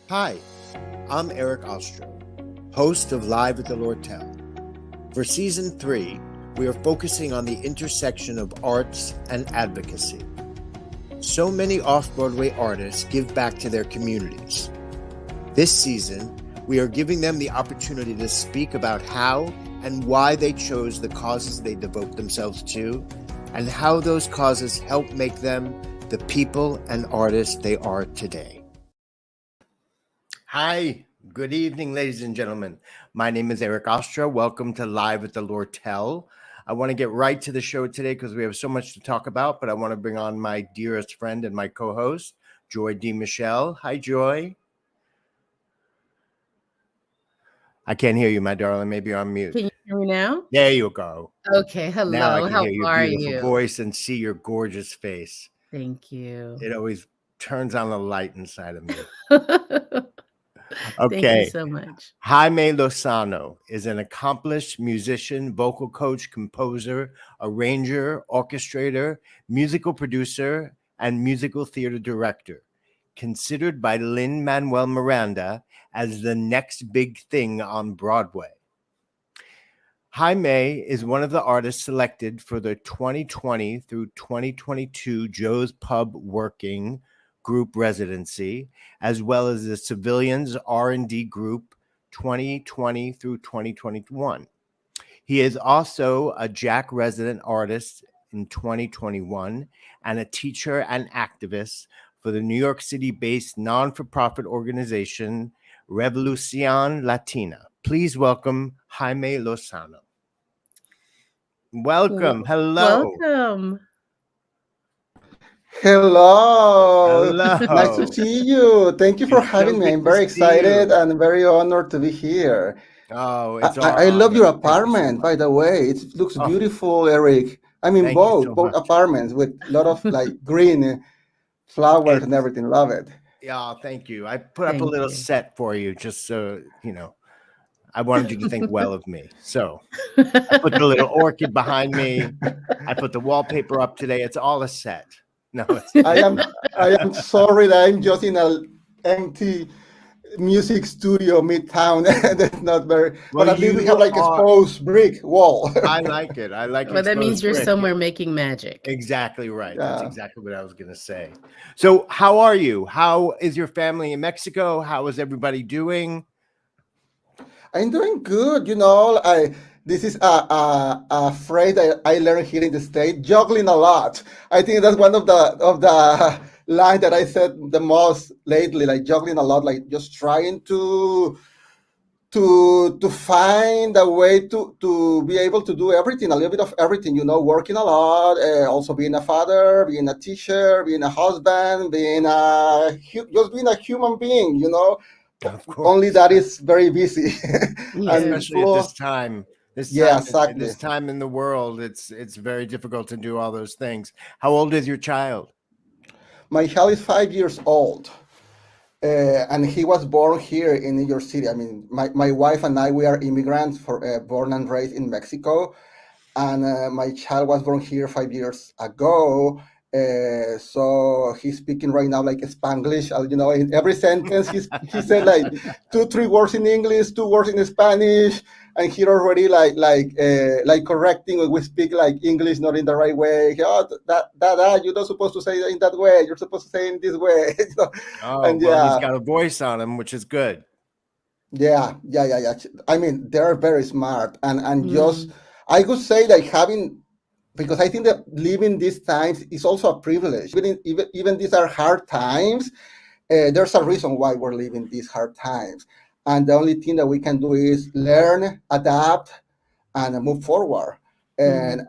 Hi, I'm Eric Ostro, host of Live at the Lortel. For Season 3, we are focusing on the intersection of arts and advocacy. So many off-Broadway artists give back to their communities. This season, we are giving them the opportunity to speak about how and why they chose the causes they devote themselves to, and how those causes help make them the people and artists they are today. Hi, good evening, ladies and gentlemen. My name is Eric Ostro. Welcome to Live at the Lortel. I want to get right to the show today because we have so much to talk about, but I want to bring on my dearest friend and my co-host, Joy D. Michelle. Hi, Joy. I can't hear you, my darling. Maybe you're on mute. Can you hear me now? There you go. Okay, Now I hello. can How hear your are beautiful you? voice and see your gorgeous face. Thank you. It always turns on the light inside of me. Thank Okay. you so much. Jaime Lozano is an accomplished musician, vocal coach, composer, arranger, orchestrator, musical producer, and musical theater director. Considered by Lin-Manuel Miranda as the next big thing on Broadway. Jaime is one of the artists selected for the 2020 through 2022 Joe's Pub Working Group Residency, as well as the Civilians R&D Group 2020 through 2021. He is also a Jack resident artist in 2021 and a teacher and activist for the New York City-based non-for-profit organization Revolucion Latina. Please welcome Jaime Lozano. Welcome. Hello. Welcome. Hello. Hello. Nice to see you. Thank you for It's so having me. good I'm to very see you. excited and very honored to be here. Oh, it's our I love honor. your Thank you so apartment, by much. the way. It looks Oh, beautiful, Eric. I mean, thank you so both much. apartments with a lot of like green flowers and It's, everything. Love it. yeah, thank you. I put up a Thank little you. set for you just so, you know, I wanted you to think well of me. So I put the little orchid behind me. I put the wallpaper up today. It's all a set. No, it's I am sorry that I'm just in an empty music studio midtown. That's not very, well, but at least we you have like are. exposed brick wall. I like it. I like Well, that means exposed you're brick. somewhere making magic. Exactly right. That's Yeah. exactly what I was going to say. So, how are you? How is your family in Mexico? How is everybody doing? I'm doing good. This is a phrase that I learned here in the state, juggling a lot. I think that's one of the line that I said the most lately, like juggling a lot, like just trying to find a way to be able to do everything, a little bit of everything, working a lot, also being a father, being a teacher, being a husband, just being a human being. Of course. Only that is very busy. Yeah. And Especially at this time. yeah, exactly. This time in the world, it's very difficult to do all those things. How old is your child? My child is 5 years old, and he was born here in New York City. I mean, my wife and I, we are immigrants, born and raised in Mexico, and my child was born here 5 years ago. So he's speaking right now like Spanglish. In every sentence he said like 2, 3 words in English, 2 words in Spanish, and he already like correcting when we speak like English not in the right way. Oh, that you're not supposed to say it in that way. You're supposed to say it in this way. Oh, And well, yeah, he's got a voice on him, which is good. yeah. I mean, they're very smart, and just Mm. I could say like having, because I think that living these times is also a privilege. Even these are hard times. There's a reason why we're living these hard times, and the only thing that we can do is learn, adapt, and move forward. Mm.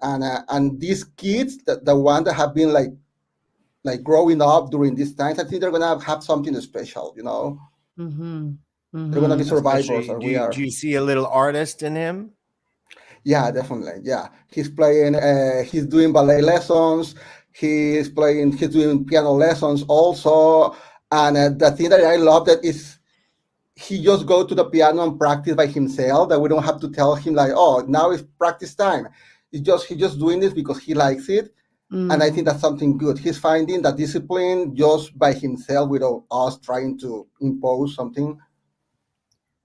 And these kids, the ones that have been like growing up during these times, I think they're gonna have something special. Mm-hmm. They're gonna be Mm-hmm. survivors, Especially, or we are. do you see a little artist in him? Yeah, definitely. Yeah, he's playing. He's doing ballet lessons. He's playing. He's doing piano lessons also. And the thing that I love that is he just go to the piano and practice by himself. That we don't have to tell him like, oh, now it's practice time. He just doing this because he likes it, And I think that's something good. He's finding that discipline just by himself without us trying to impose something.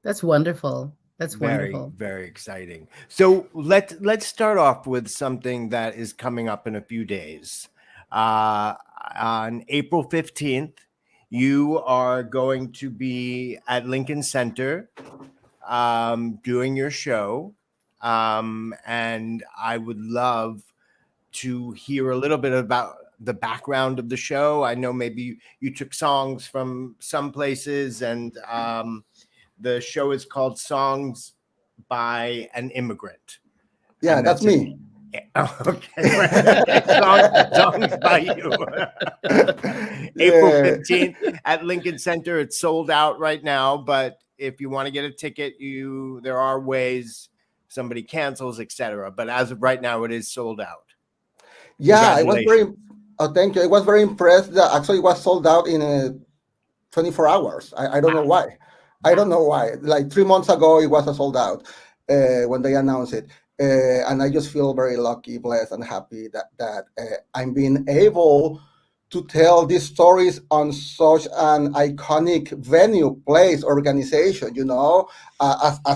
That's wonderful. That's Very, wonderful. very exciting. So let's start off with something that is coming up in a few days. On April 15th, you are going to be at Lincoln Center doing your show. And I would love to hear a little bit about the background of the show. I know maybe you took songs from some places, and the show is called Songs by an Immigrant. Yeah, And that's me. Okay. songs by you. April 15th at Lincoln Center. It's sold out right now, but if you want to get a ticket, there are ways. Somebody cancels, etc. But as of right now, it is sold out. Yeah, I was very. Oh, thank you. I was very impressed that actually it was sold out in 24 hours. I don't know why. I don't know why. Like 3 months ago, it was a sold out when they announced it. And I just feel very lucky, blessed, and happy that I'm being able to tell these stories on such an iconic venue, place, organization. As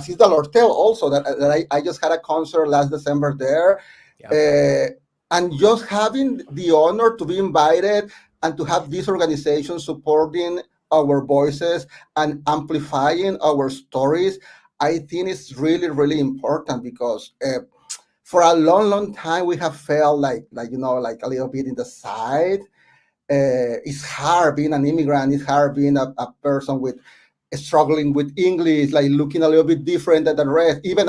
is the Lortel also. That I just had a concert last December there. Yeah. And just having the honor to be invited and to have this organization supporting our voices and amplifying our stories, I think it's really, really important because for a long, long time we have felt like a little bit in the side. It's hard being an immigrant. It's hard being a person with struggling with English, like looking a little bit different than the rest. Even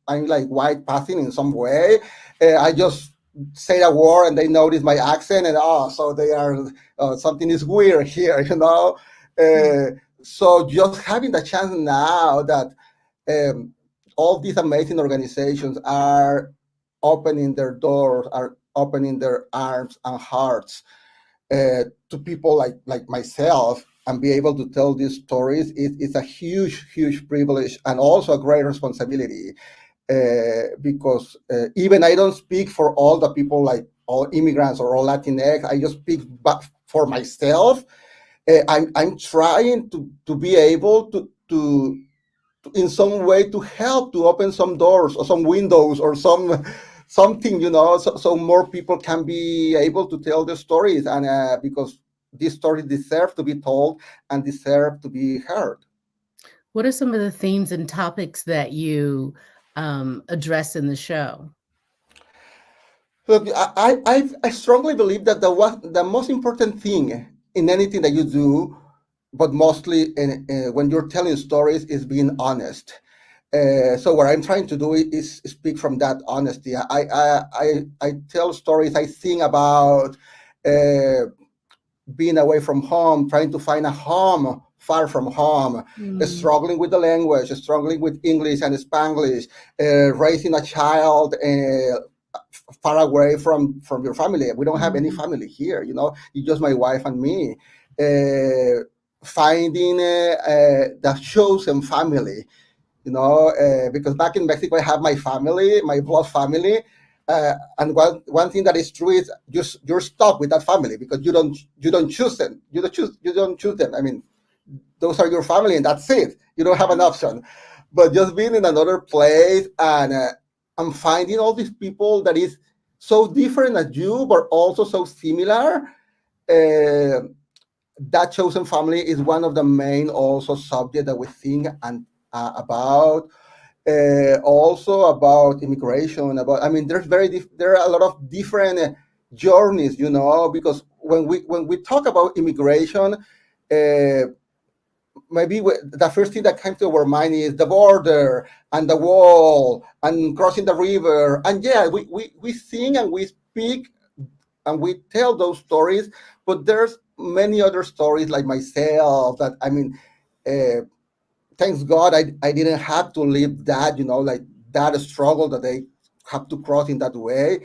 I'm like white passing in some way. I just say a word and they notice my accent, and so they are something is weird here. So just having the chance now that all these amazing organizations are opening their doors, are opening their arms and hearts to people like myself, and be able to tell these stories is a huge, huge privilege and also a great responsibility. Because even I don't speak for all the people, like all immigrants or all Latinx. I just speak for myself. I'm trying to be able to in some way to help to open some doors or some windows or something, so more people can be able to tell the stories, and because these stories deserve to be told and deserve to be heard. What are some of the themes and topics that you address in the show? Look, I strongly believe that the most important thing in anything that you do, but mostly when you're telling stories, is being honest. So what I'm trying to do is speak from that honesty. I tell stories. I sing about being away from home, trying to find a home far from home, struggling with the language, struggling with English and Spanglish, raising a child far away from your family. We don't have any family here, it's just my wife and me. Finding the chosen family, because back in Mexico I have my family, my blood family, and one thing that is true is you're stuck with that family because you don't choose them. You don't choose them. I mean, those are your family, and that's it. You don't have an option. But just being in another place and I'm finding all these people that is so different as you, but also so similar. That chosen family is one of the main also subject that we think and about. Also about immigration. There are a lot of different journeys, because when we talk about immigration, maybe the first thing that came to our mind is the border and the wall and crossing the river. And yeah, we sing and we speak and we tell those stories, but there's many other stories like myself that, thanks God I didn't have to live that, like that struggle that they have to cross in that way.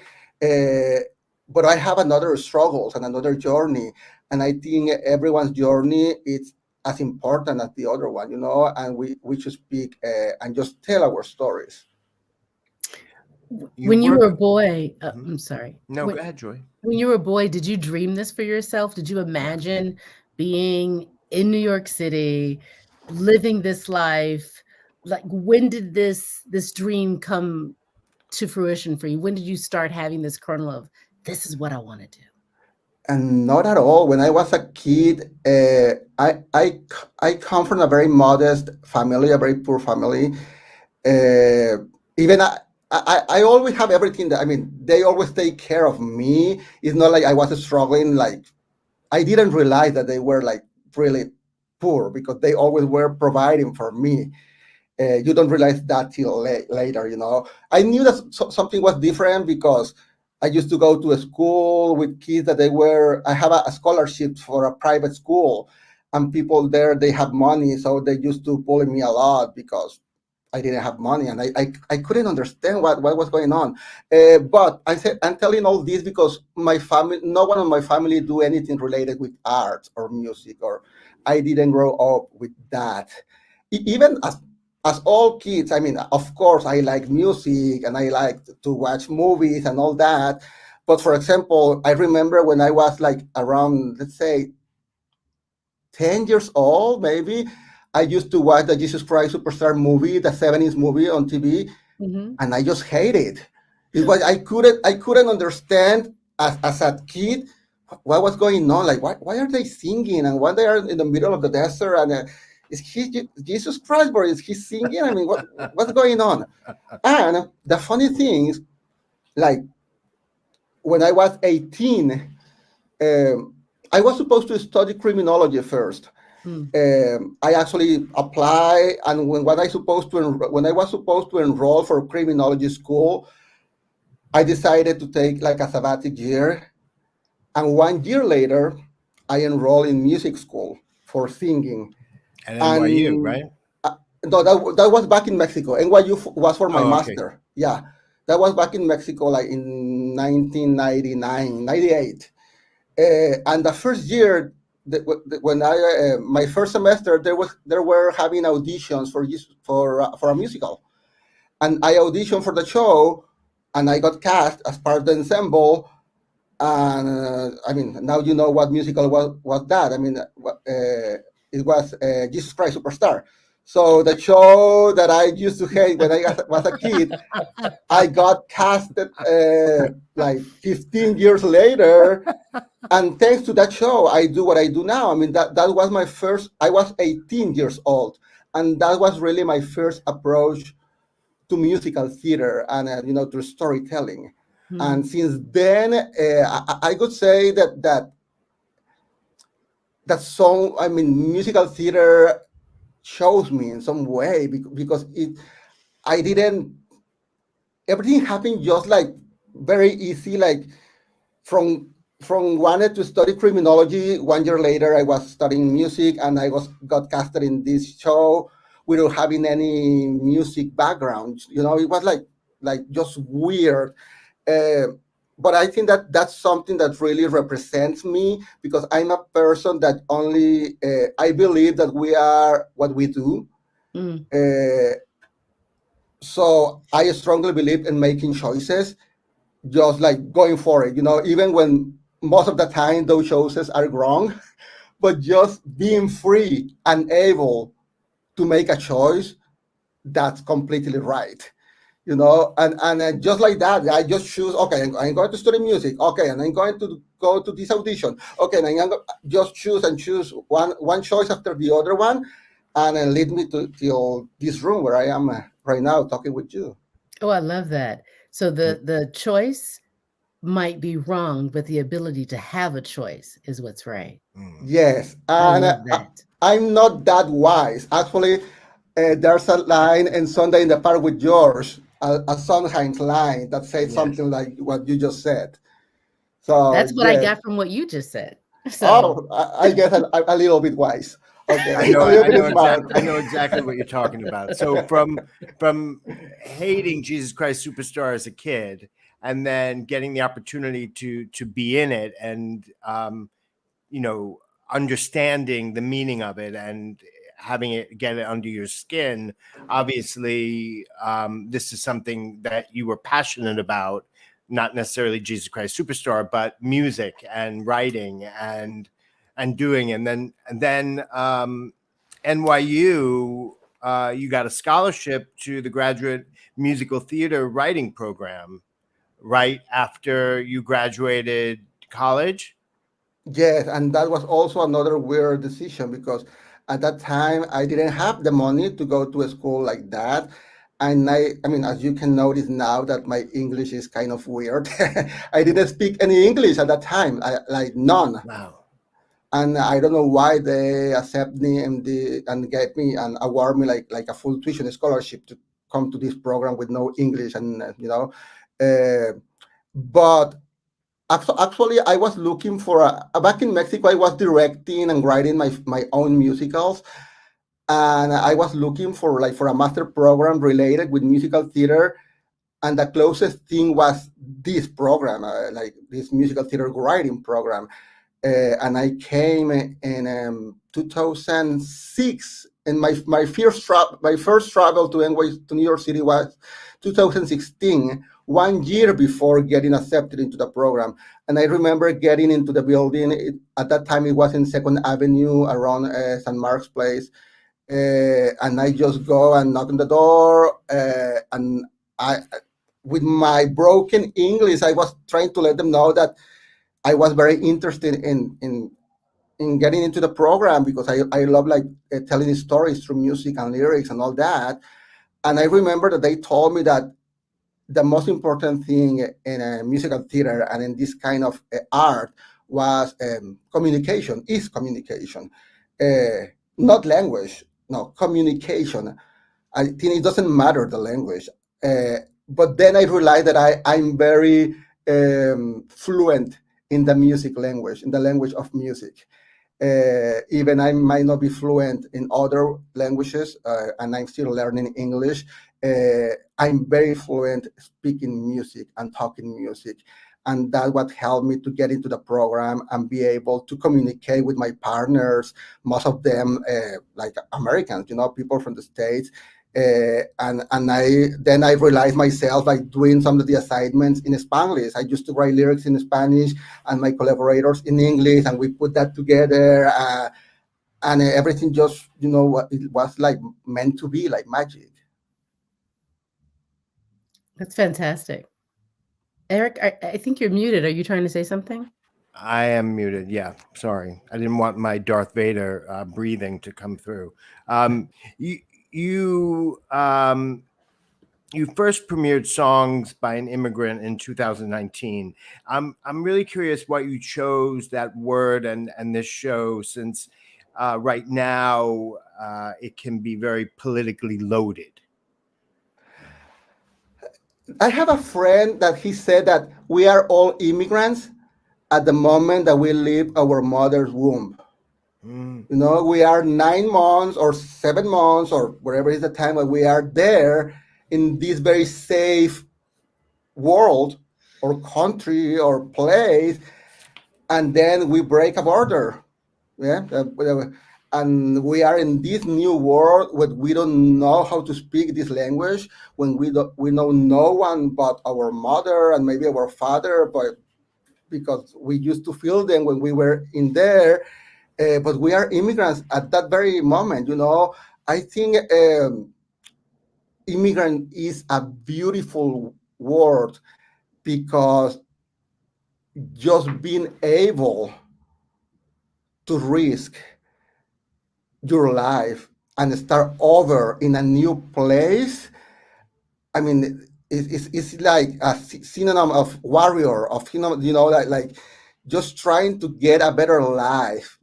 But I have another struggles and another journey. And I think everyone's journey is as important as the other one, and we should speak and just tell our stories. When you work. were a boy, Mhm. I'm sorry. No, go ahead, Joy. When you were a boy, did you dream this for yourself? Did you imagine being in New York City, living this life? Like, when did this dream come to fruition for you? When did you start having this kernel of, this is what I want to do? And not at all. When I was a kid, I come from a very modest family, a very poor family. Even I always have everything that, I mean, they always take care of me. It's not like I was struggling. Like, I didn't realize that they were like really poor because they always were providing for me. You don't realize that till later, you know. I knew that something was different because I used to go to a school with kids that I have a scholarship for a private school, and people there, they have money, so they used to bully me a lot because I didn't have money, and I couldn't understand what was going on. But I'm telling all this because my family, no one in my family do anything related with art or music, or I didn't grow up with that. Even as all kids, I mean, of course, I like music and I like to watch movies and all that. But for example, I remember when I was like around, let's say, 10 years old, maybe, I used to watch the Jesus Christ Superstar movie, the 70s movie on TV, and I just hated it. It was I couldn't understand as a kid what was going on. Like, why are they singing, and why they are in the middle of the desert, and is he Jesus Christ, or is he singing? I mean, what's going on? And the funny thing is, like, when I was 18, I was supposed to study criminology first. I actually applied, and when I was supposed to enroll for criminology school, I decided to take like a sabbatic year, and 1 year later, I enrolled in music school for singing. At NYU, And right? no, that was back in Mexico. NYU was for my Oh, okay. master. Yeah, that was back in Mexico, like in 1999, 98. And the first year, when my first semester, there were having auditions for a musical, and I auditioned for the show, and I got cast as part of the ensemble. And I mean, now you know what musical was that. I mean, it was Jesus Christ Superstar. So the show that I used to hate when I was a kid, I got casted like 15 years later, and thanks to that show, I do what I do now. I mean, that was my first. I was 18 years old, and that was really my first approach to musical theater and to storytelling. And since then, I could say that song. I mean, musical theater shows me in some way because I didn't. Everything happened just like very easy, like from wanted to study criminology. 1 year later, I was studying music, and I got casted in this show without having any music background. It was like just weird. Uh, but I think that that's something that really represents me because I'm a person that only I believe that we are what we do. Uh, so I strongly believe in making choices, just like going for it, even when most of the time those choices are wrong, but just being free and able to make a choice that's completely right. And just like that, I just choose, okay, I'm going to study music, okay, and I'm going to go to this audition, okay, and I'm just choose one choice after the other one, and then lead me till this room where I am right now talking with you. Oh, I love that. So the choice might be wrong, but the ability to have a choice is what's right. Yes, I and love that. I'm not that wise. Actually, there's a line in Sunday in the Park with George, a Sondheim's line that says something like what you just said. So That's what I yes. got from what you just said. So Oh, I guess a little bit wise. Okay, I a know, little bit smart. I know exactly what you're talking about. So from hating Jesus Christ Superstar as a kid, and then getting the opportunity to be in it, and understanding the meaning of it, and having it get it under your skin. Obviously, this is something that you were passionate about, not necessarily Jesus Christ Superstar, but music and writing and doing. And then NYU, you got a scholarship to the graduate musical theater writing program right after you graduated college. Yes, and that was also another weird decision because at that time I didn't have the money to go to a school like that. And I mean, as you can notice now that my English is kind of weird. I didn't speak any English at that time, like none. Wow. And I don't know why they accept me and gave me and award me like a full tuition scholarship to come to this program with no English and but actually, I was looking for back in Mexico. I was directing and writing my own musicals, and I was looking for a master program related with musical theater. And the closest thing was this program, like this musical theater writing program. And I came in 2006. And my first travel to New York City was 2016, 1 year before getting accepted into the program. And I remember getting into the building. At that time, it was in Second Avenue around St. Mark's Place. And I just go and knock on the door. And with my broken English, I was trying to let them know that I was very interested in getting into the program because I love telling stories through music and lyrics and all that. And I remember that they told me that the most important thing in a musical theater and in this kind of art was communication, is communication, not language, no, communication. I think it doesn't matter the language. But then I realized that I'm very fluent in the music language, in the language of music. Even I might not be fluent in other languages, and I'm still learning English. I'm very fluent speaking music and talking music. And that's what helped me to get into the program and be able to communicate with my partners, most of them like Americans, people from the States. And I realized myself like doing some of the assignments in Spanish. I used to write lyrics in Spanish and my collaborators in English, and we put that together. And everything just, it was like meant to be, like magic. That's fantastic. Eric, I think you're muted. Are you trying to say something? I am muted. Yeah, sorry. I didn't want my Darth Vader breathing to come through. You first premiered Songs by an Immigrant in 2019. I'm really curious why you chose that word and this show, since right now it can be very politically loaded. I have a friend that he said that we are all immigrants at the moment that we leave our mother's womb. We are 9 months or 7 months or whatever is the time when we are there in this very safe world or country or place, and then we break a border. Yeah. And we are in this new world where we don't know how to speak this language, when we know no one but our mother and maybe our father, but because we used to feel them when we were in there. But we are immigrants at that very moment. I think immigrant is a beautiful word because just being able to risk your life and start over in a new place. I mean, it's like a synonym of warrior, of like just trying to get a better life.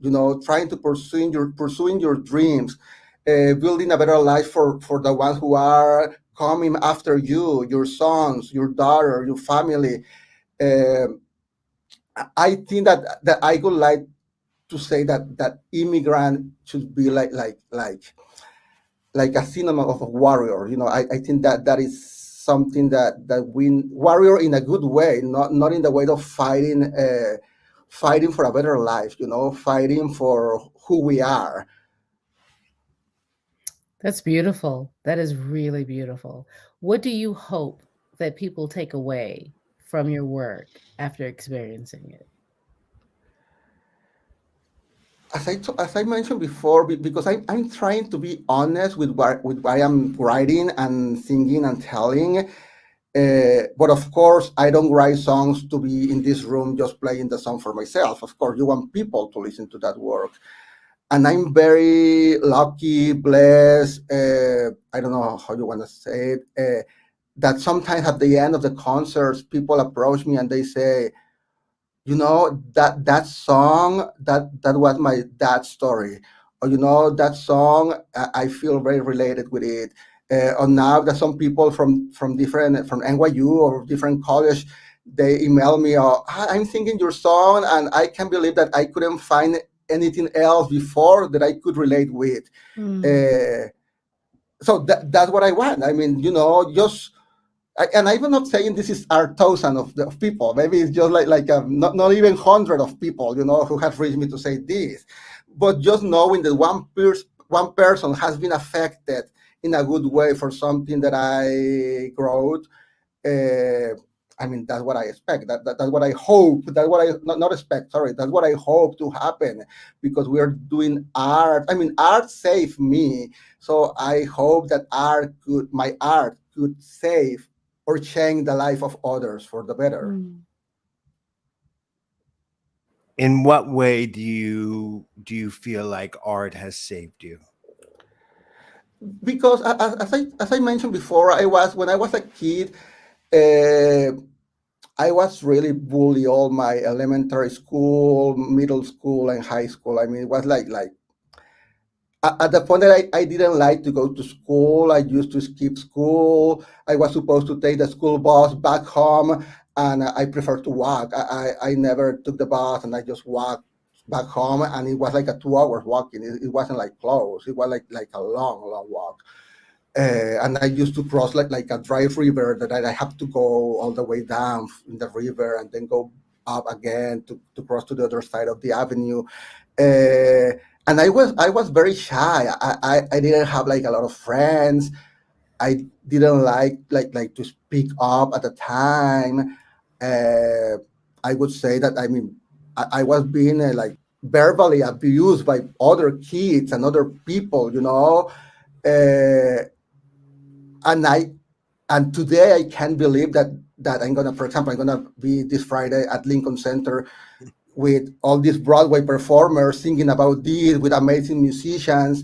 Trying to pursuing your dreams, building a better life for the ones who are coming after you, your sons, your daughter, your family. I think that I would like to say that immigrant should be like a synonym of a warrior. I think that is something that we warrior in a good way, not in the way of fighting for a better life, fighting for who we are. That's beautiful. That is really beautiful. What do you hope that people take away from your work after experiencing it? As I mentioned before, because I'm trying to be honest with what I am writing and singing and telling. But of course, I don't write songs to be in this room just playing the song for myself. Of course, you want people to listen to that work. And I'm very lucky, blessed. I don't know how you want to say it. That sometimes at the end of the concerts, people approach me and they say, that song that was my dad's story, or that song, I feel very related with it. Or now that some people from different from NYU or different college, they email me, or I'm singing your song and I can't believe that I couldn't find anything else before that I could relate with. uh, so that's what I want. I mean, just and I'm not saying this is our thousand of people. Maybe it's just like not even 100 of people, who have reached me to say this. But just knowing that one person has been affected in a good way for something that I wrote. uh, I mean, that's what I expect. That's what I hope. That's what I not expect. Sorry, that's what I hope to happen, because we're doing art. I mean, art saved me, so I hope that my art could save or change the life of others for the better. In what way do you feel like art has saved you? Because as I mentioned before, when I was a kid. Uh, I was really bullied all my elementary school, middle school, and high school. I mean, it was like at the point that I didn't like to go to school. I used to skip school. I was supposed to take the school bus back home, and I prefer to walk. I never took the bus, and I just walked back home, and it was like a 2 hours walking. It wasn't like close. It was like a long walk. And I used to cross like a dry river that I have to go all the way down in the river and then go up again to cross to the other side of the avenue. And I was very shy. I didn't have like a lot of friends. I didn't like to speak up at the time. Uh, I would say that, I mean, I was being like verbally abused by other kids and other people. Uh, and today I can't believe that for example, I'm gonna be this Friday at Lincoln Center with all these Broadway performers singing about this with amazing musicians.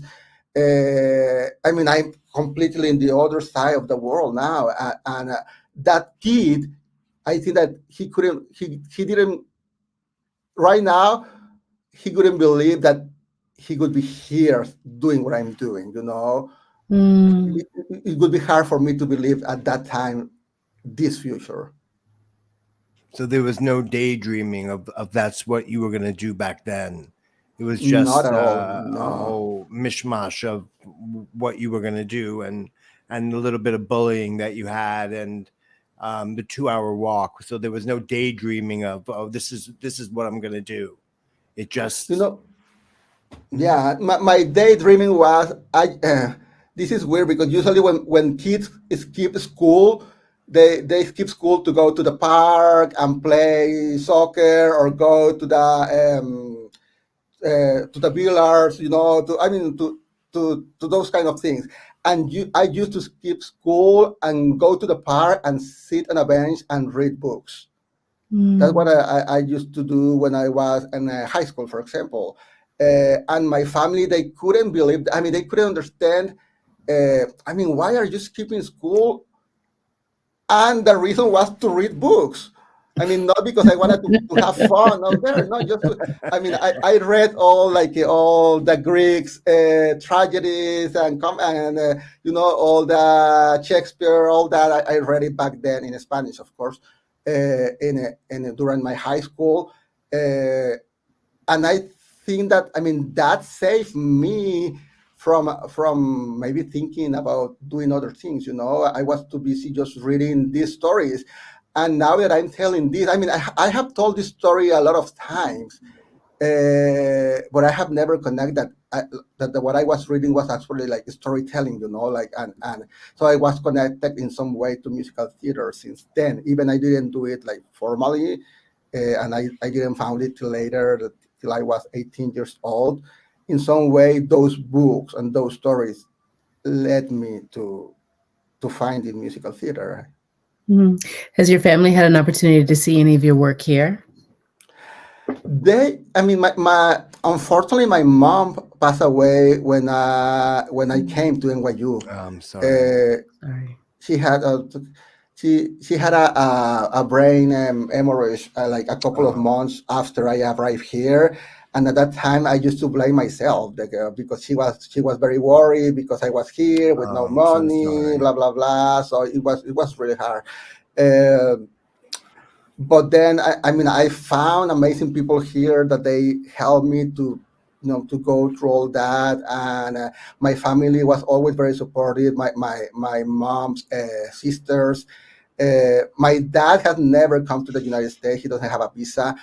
I mean, I'm completely in the other side of the world now, and that kid, I think that he didn't right now. He couldn't believe that he could be here doing what I'm doing. It would be hard for me to believe at that time this future. So there was no daydreaming of that's what you were going to do back then. It was Not just at all. a No. whole mishmash of what you were going to do, and a little bit of bullying that you had, and the 2 hour walk. So there was no daydreaming of, oh, this is what I'm going to do. It just You know, yeah, my daydreaming was this is weird because usually when kids skip school, they skip school to go to the park and play soccer or go to the billiards, to those kind of things. And I used to skip school and go to the park and sit on a bench and read books. That's what I used to do when I was in high school, for example. And my family, they couldn't believe, I mean, they couldn't understand. I mean, why are you skipping school? And the reason was to read books. I mean, not because I wanted to have fun out there. No, just I mean, I read all the Greeks tragedies and all the Shakespeare, all that. I read it back then in Spanish, of course, during my high school, and I think that, I mean, that saved me from maybe thinking about doing other things. I was too busy just reading these stories. And now that I'm telling this, I mean, I have told this story a lot of times. But I have never connected that what I was reading was actually like storytelling, like and so I was connected in some way to musical theater since then. Even I didn't do it like formally, and I didn't found it till later, till I was 18 years old. In some way, those books and those stories led me to find in musical theater. Mhm. Has your family had an opportunity to see any of your work here? I mean, my unfortunately, my mom passed away when I came to NYU. I'm sorry. Uh, Sorry. she had a she had a brain hemorrhage like a couple of Oh, months after I arrived here, and at that time I used to blame myself, like, because she was very worried because I was here with no I'm so money, sorry. blah blah blah. So it was really hard. Uh, but then I mean I found amazing people here that they helped me to go through all that, and my family was always very supportive. My mom's sisters, my dad has never come to the United States. He doesn't have a visa.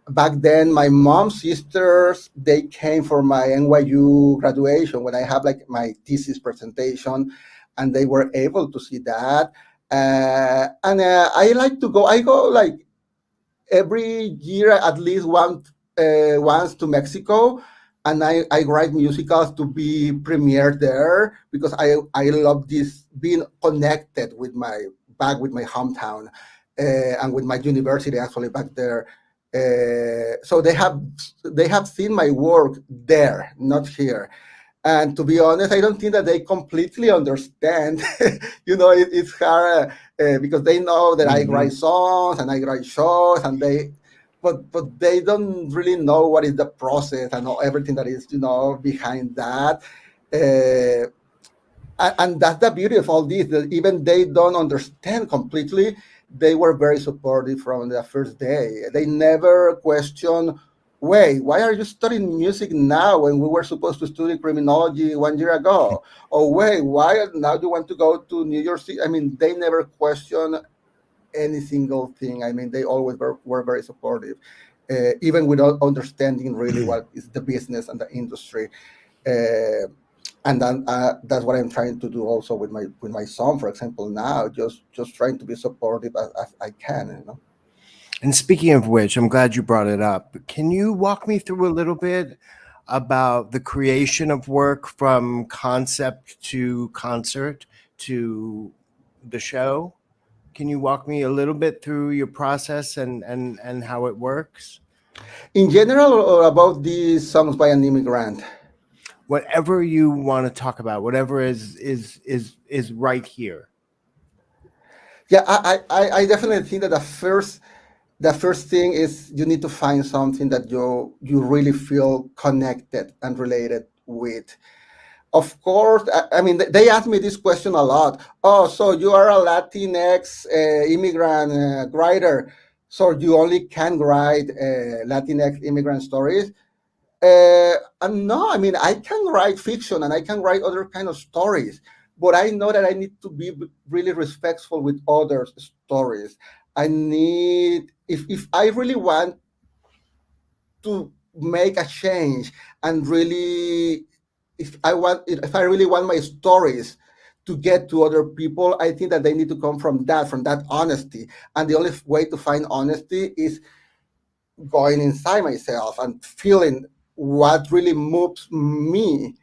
Back then my mom's sisters, they came for my NYU graduation when I have like my thesis presentation, and they were able to see that. And I like to go. I go like every year at least once to Mexico, and I write musicals to be premiered there because I love this being connected with my hometown, and with my university actually back there. So they have seen my work there, not here. And to be honest, I don't think that they completely understand. It's hard, because they know that I Hmm. write songs and I write shows, but they don't really know what is the process and everything that is behind that. Uh, and that's the beauty of all this, that even they don't understand completely, they were very supportive from the first day. They never question, wait, why are you studying music now when we were supposed to study criminology 1 year ago? Or wait, why now you want to go to New York City? I mean, they never question any single thing. I mean, they always were very supportive, even without understanding really what is the business and the industry. uh, and then that's what I'm trying to do also with my son, for example. Now, just trying to be supportive as I can. And speaking of which, I'm glad you brought it up. Can you walk me through a little bit about the creation of work from concept to concert to the show? Can you walk me a little bit through your process and how it works? In general, or about these songs by an immigrant? Whatever you want to talk about, whatever is right here. Yeah, I definitely think that the first thing is you need to find something that you really feel connected and related with. Of course, I mean, they ask me this question a lot. Oh, so you are a Latinx immigrant writer, so you only can write Latinx immigrant stories? And no, I mean, I can write fiction and I can write other kind of stories, but I know that I need to be really respectful with others' stories. If I really want to make a change, and really, if I really want my stories to get to other people, I think that they need to come from that honesty. And the only way to find honesty is going inside myself and feeling what really moves me.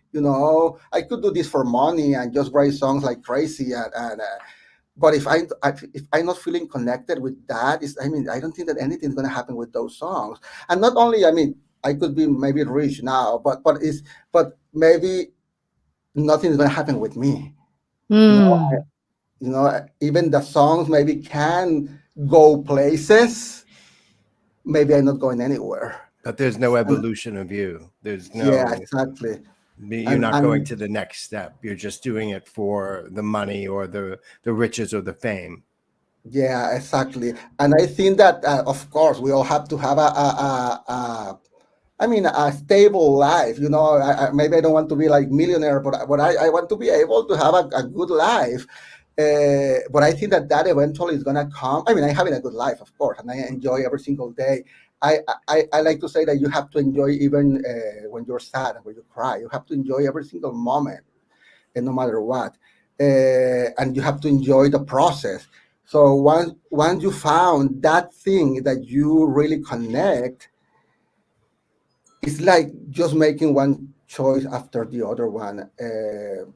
I could do this for money and just write songs like crazy, but if I'm not feeling connected with that, I mean, I don't think that anything's gonna happen with those songs. And not only, I mean, I could be maybe rich now, but maybe nothing's gonna happen with me. You know, Mm. even the songs maybe can go places. Maybe I'm not going anywhere. But there's no And evolution of you. yeah, exactly. You're And not going and to the next step. You're just doing it for the money or the riches or the fame. yeah, exactly. And I think that, of course, we all have to have I mean, a stable life. Maybe I don't want to be like millionaire, but I want to be able to have a good life. But I think that eventually is gonna come. I mean, I'm having a good life, of course, and I enjoy every single day. I like to say that you have to enjoy even when you're sad and when you cry. You have to enjoy every single moment, and no matter what, and you have to enjoy the process. So once you found that thing that you really connect, it's like just making one choice after the other one, and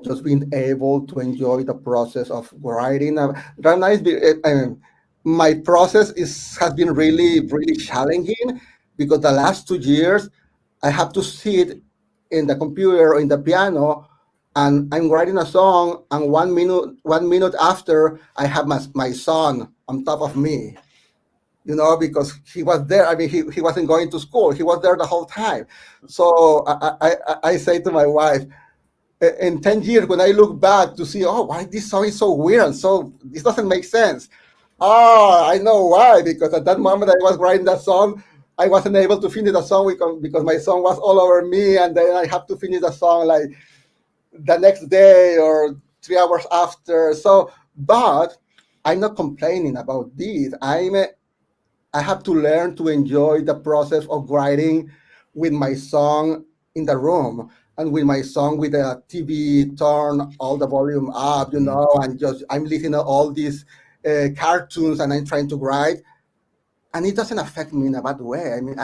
just being able to enjoy the process of writing. Right now, my process has been really challenging, because the last 2 years I have to sit in the computer or in the piano, and I'm writing a song, and 1 minute after, I have my son on top of me, because he was there. I mean, he wasn't going to school. He was there the whole time. So I say to my wife, in 10 years, when I look back to see, oh, why this song is so weird, so this doesn't make sense. Oh, I know why, because at that moment I was writing that song, I wasn't able to finish the song because my song was all over me, and then I have to finish the song like the next day or 3 hours after. So, but I'm not complaining about this. I have to learn to enjoy the process of writing with my song in the room, and with my song with the TV turn all the volume up, and just I'm listening to all these cartoons, and I'm trying to write, and it doesn't affect me in a bad way. I mean,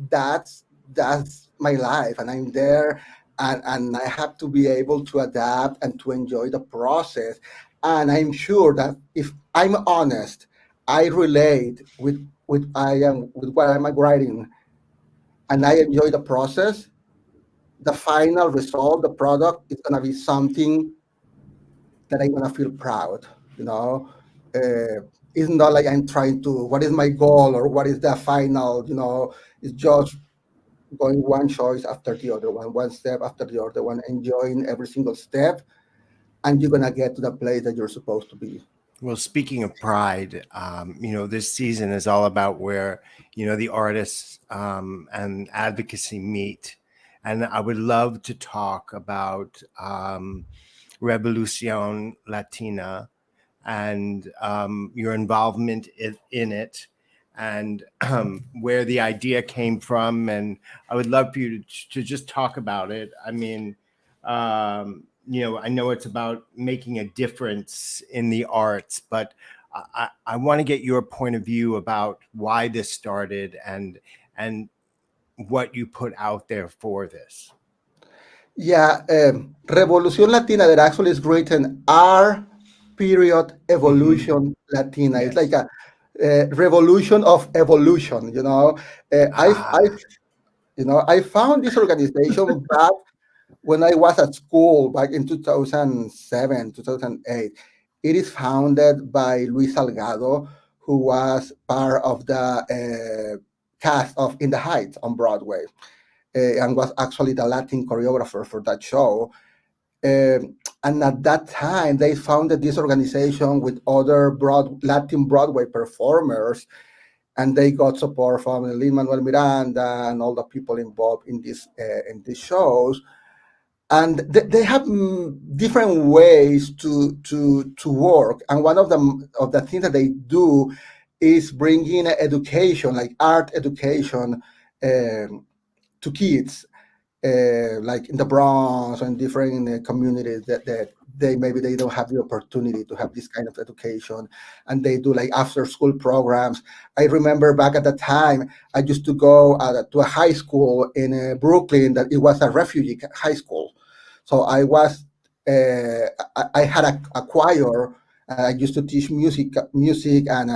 that's my life, and I'm there, and I have to be able to adapt and to enjoy the process. And I'm sure that if I'm honest, I relate with what I'm writing, and I enjoy the process. The final result, the product, is gonna be something that I'm gonna feel proud. You know, it's not like I'm trying to, what is my goal or what is the final. It's just going one choice after the other one step after the other one, enjoying every single step, and you're gonna get to the place that you're supposed to be. Well, speaking of pride, this season is all about where, the artists and advocacy meet. And I would love to talk about Revolucion Latina and your involvement in it, and where the idea came from. And I would love for you to just talk about it. I mean, I know it's about making a difference in the arts, but I want to get your point of view about why this started and what you put out there for this. Yeah, Revolución Latina, that actually is written R period Evolution Latina. It's like a revolution of evolution. I found this organization back when I was at school back in 2007, 2008. It is founded by Luis Salgado, who was part of the cast of In the Heights on Broadway, and was actually the Latin choreographer for that show. And at that time, they founded this organization with other Latin Broadway performers, and they got support from Lin-Manuel Miranda and all the people involved in these shows. And they have different ways to work. And one of the things that they do is bringing education, like art education, to kids, like in the Bronx and different communities that maybe they don't have the opportunity to have this kind of education, and they do like after school programs. I remember back at the time, I used to go to a high school in Brooklyn that it was a refugee high school. So I had a choir. I used to teach music and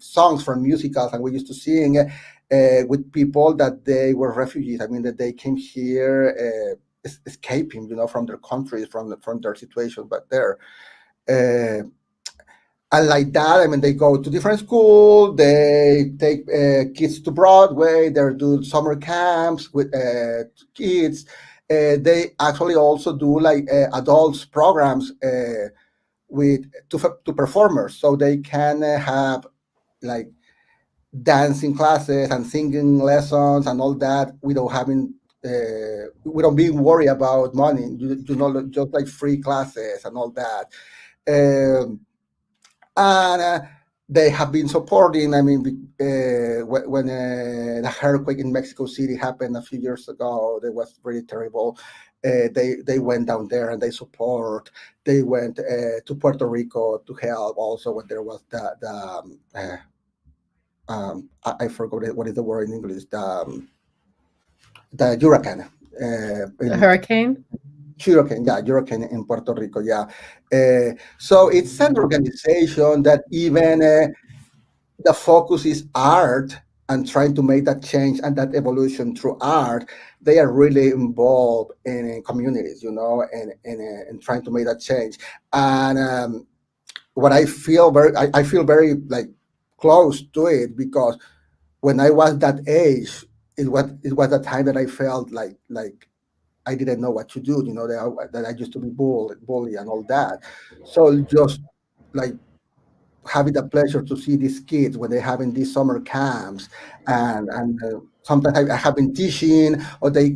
songs from musicals, and we used to sing with people that they were refugees. I mean, that they came here escaping, from their countries, from their situation back there. And like that, I mean, they go to different schools. They take kids to Broadway. They do summer camps with kids. They actually also do like adults programs to performers, so they can have like dancing classes and singing lessons and all that without being worried about money. Just like free classes and all that. And they have been supporting. I mean, when the earthquake in Mexico City happened a few years ago, that was really terrible. They went down there and they support. They went to Puerto Rico to help also when there was I forgot what is the word in English, the hurricane. A hurricane? Hurricane, yeah, hurricane in Puerto Rico, yeah. So it's an organization that even the focus is art and trying to make that change and that evolution through art. They are really involved in communities, and trying to make that change. And what I feel very like close to it, because when I was that age, it was the time that I felt like I didn't know what to do. That I used to be bully and all that. So just like having the pleasure to see these kids when they're having these summer camps, and sometimes I have been teaching, or they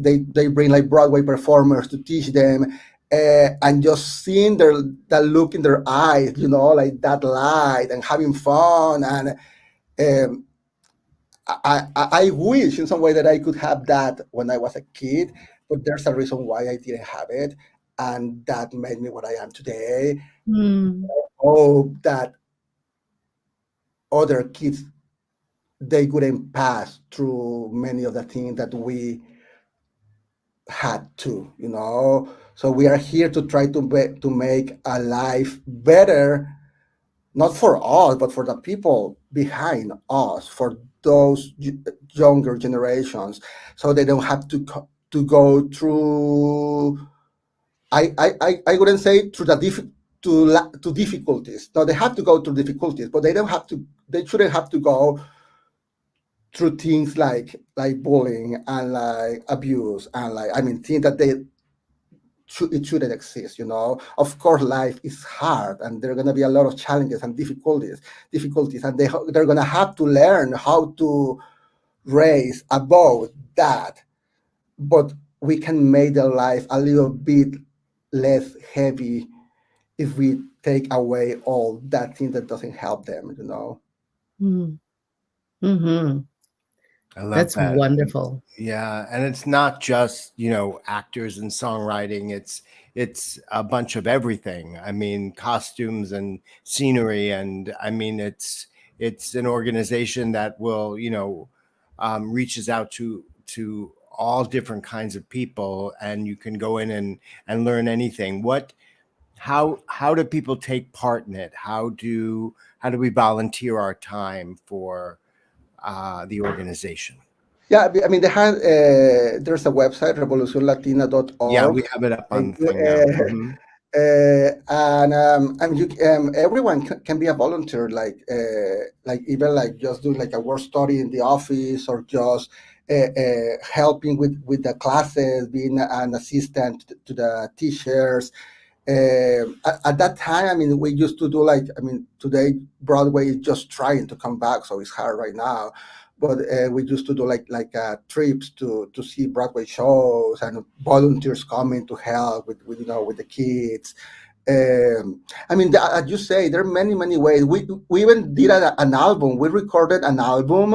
bring like Broadway performers to teach them, and just seeing that look in their eyes, like that light and having fun. And um, I wish in some way that I could have that when I was a kid, but there's a reason why I didn't have it, and that made me what I am today. Mm. Hope that other kids, they couldn't pass through many of the things that we had to. So we are here to try to make a life better, not for us, but for the people behind us, for those younger generations, so they don't have to go through. I wouldn't say through to difficulties. No, they have to go through difficulties, but they don't have to. They shouldn't have to go through things like bullying and like abuse, and like, I mean, things that it shouldn't exist. Of course, life is hard, and there are going to be a lot of challenges and difficulties, and they're going to have to learn how to raise above that. But we can make their life a little bit less heavy if we take away all that thing that doesn't help them. Mm. Mm-hmm. I love That's that. wonderful. Yeah, and it's not just, actors and songwriting. It's a bunch of everything. I mean, costumes and scenery, and I mean, it's an organization that will, reaches out to all different kinds of people, and you can go in and learn anything. How do people take part in it? How do we volunteer our time for the organization? Yeah, I mean, there's a website, Yeah, we revolucionlatina.org. have it up I on the do, thing now. Hmm. and everyone can be a volunteer, like even like just doing like a work study in the office, or just helping with the classes, being an assistant to the teachers. At that time, I mean, we used to do like, I mean, today Broadway is just trying to come back, so it's hard right now. But we used to do like trips to see Broadway shows, and volunteers coming to help with the kids. I mean, as you say, there are many ways. We even did an album. We recorded an album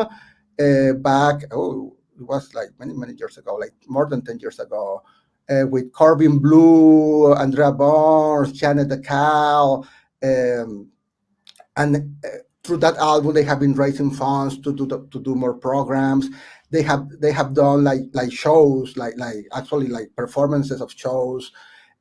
back. Oh, it was like many years ago, like more than 10 years ago, with Corbin Blue, Andrea Barnes, Janet DeCal, and through that album they have been raising funds to do more programs. They have done like shows, like actually like performances of shows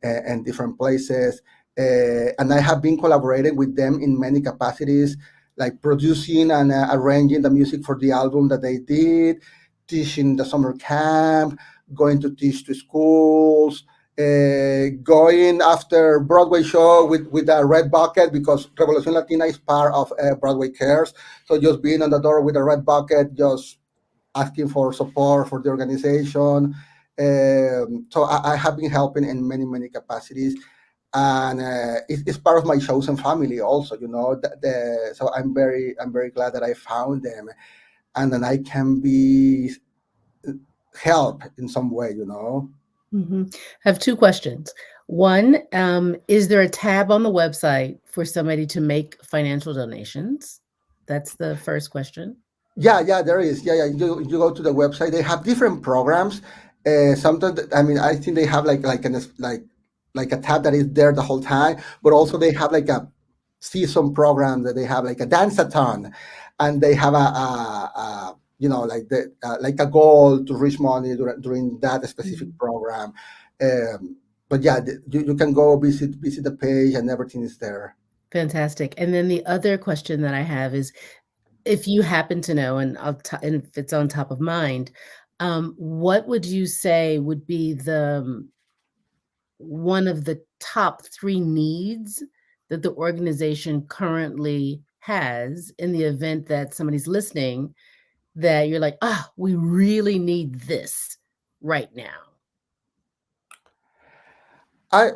in different places, and I have been collaborating with them in many capacities, like producing and arranging the music for the album that they did, teaching the summer camp, going to teach to schools, going after Broadway show with a red bucket, because Revolución Latina is part of Broadway Cares. So just being on the door with a red bucket, just asking for support for the organization. So I have been helping in many capacities, and it's part of my chosen family also. So I'm very glad that I found them, and then I can be help in some way. Mm-hmm. I have two questions. One, is there a tab on the website for somebody to make financial donations? That's the first question. Yeah, there is. Yeah. You go to the website. They have different programs. Sometimes, I mean, I think they have like a tab that is there the whole time, but also they have like a season program that they have like a dance-a-thon, and they have a like a goal to reach money during that specific program. But yeah, you can go visit the page, and everything is there. Fantastic. And then the other question that I have is, if you happen to know, and and if it's on top of mind, what would you say would be one of the top 3 needs that the organization currently has in the event that somebody's listening, that you're like, we really need this right now? I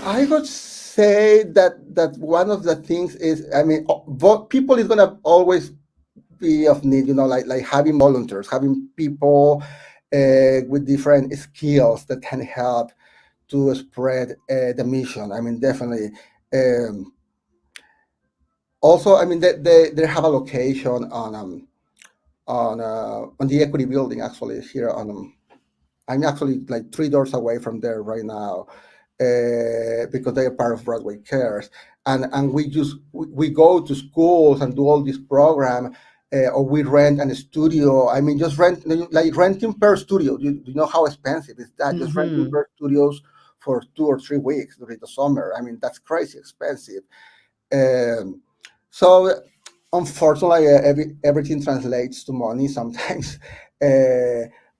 I would say that one of the things is, I mean, people is gonna always be of need, like having volunteers, having people with different skills that can help to spread the mission. I mean, definitely. Also, I mean, they have a location on the Equity Building, actually, here on. I'm actually like 3 doors away from there right now, because they are part of Broadway Cares, and we go to schools and do all this program, or we rent a studio. I mean, just renting per studio. You know how expensive is that? Just renting per studios for 2 or 3 weeks during the summer. I mean, that's crazy expensive. So unfortunately, everything translates to money sometimes.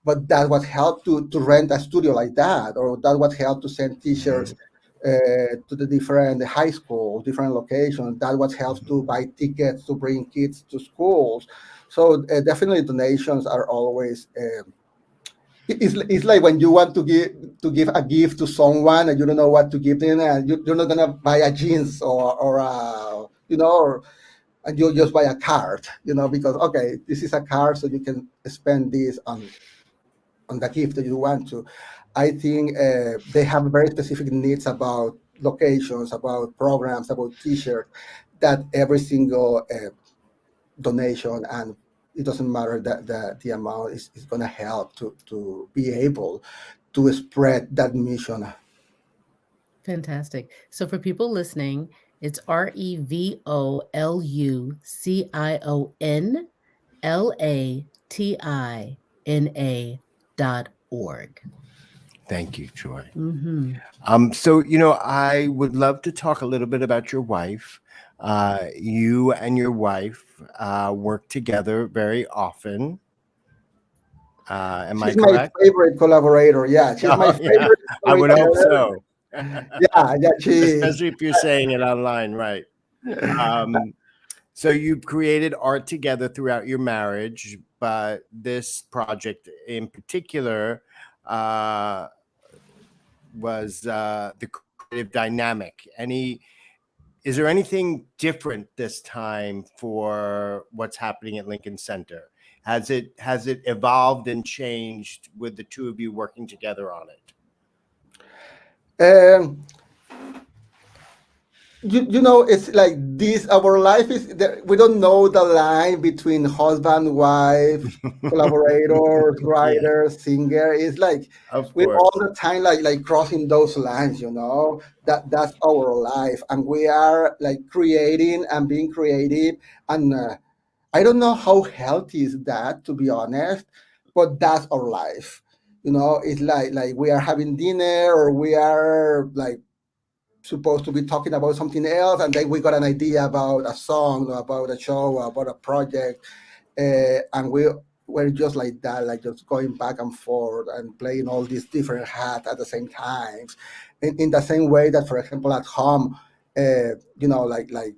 But that would help to rent a studio like that, or that would help to send teachers to the different high schools, different locations. That would help to buy tickets to bring kids to schools. So definitely donations are always. It's like when you want to give a gift to someone and you don't know what to give them, and you're not gonna buy a jeans or and you just buy a card, because okay, this is a card, so you can spend this on the gift that you want to. I think they have very specific needs about locations, about programs, about T-shirts, that every single donation, and it doesn't matter that the amount is going to help to be able to spread that mission. Fantastic. So for people listening, it's REVOLUCIONLATINA.org. Thank you, Joy. Mm-hmm. So, I would love to talk a little bit about your wife. You and your wife work together very often. Am She's I correct? my favorite collaborator. Yeah, she's my favorite I would hope storyteller. so. Yeah, she is. Especially if you're saying it online, right? So you've created art together throughout your marriage, but this project in particular was the creative dynamic. Is there anything different this time for what's happening at Lincoln Center? Has it evolved and changed with the two of you working together on it? It's like this. Our life is that we don't know the line between husband, wife, collaborators, writer, singer. It's like we're all the time like crossing those lines. That's our life, and we are like creating and being creative. And I don't know how healthy is that, to be honest, but that's our life. It's like we are having dinner, or we are like supposed to be talking about something else, and then we got an idea about a song, or about a show, or about a project, and we're just like that, like just going back and forth and playing all these different hats at the same time, in the same way that, for example, at home, like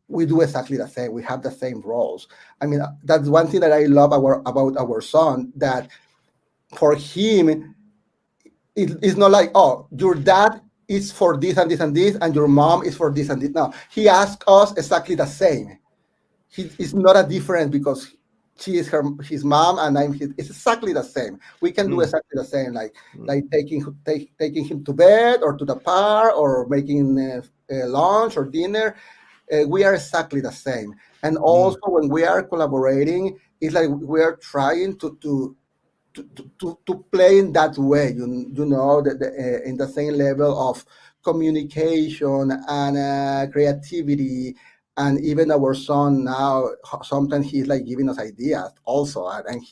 we do exactly the same. We have the same roles. I mean, that's one thing that I love about our son, that for him, it's not like, oh, your dad is for this and this and this, and your mom is for this and this. No, he asks us exactly the same. It's not a difference because she is his mom and I'm his. It's exactly the same. We can do exactly the same, like taking him to bed or to the park, or making lunch or dinner. we are exactly the same. And Mm. also when we are collaborating, it's like we are trying to play in that way, you know, in the same level of communication and creativity. And even our son now, sometimes he's like giving us ideas also. And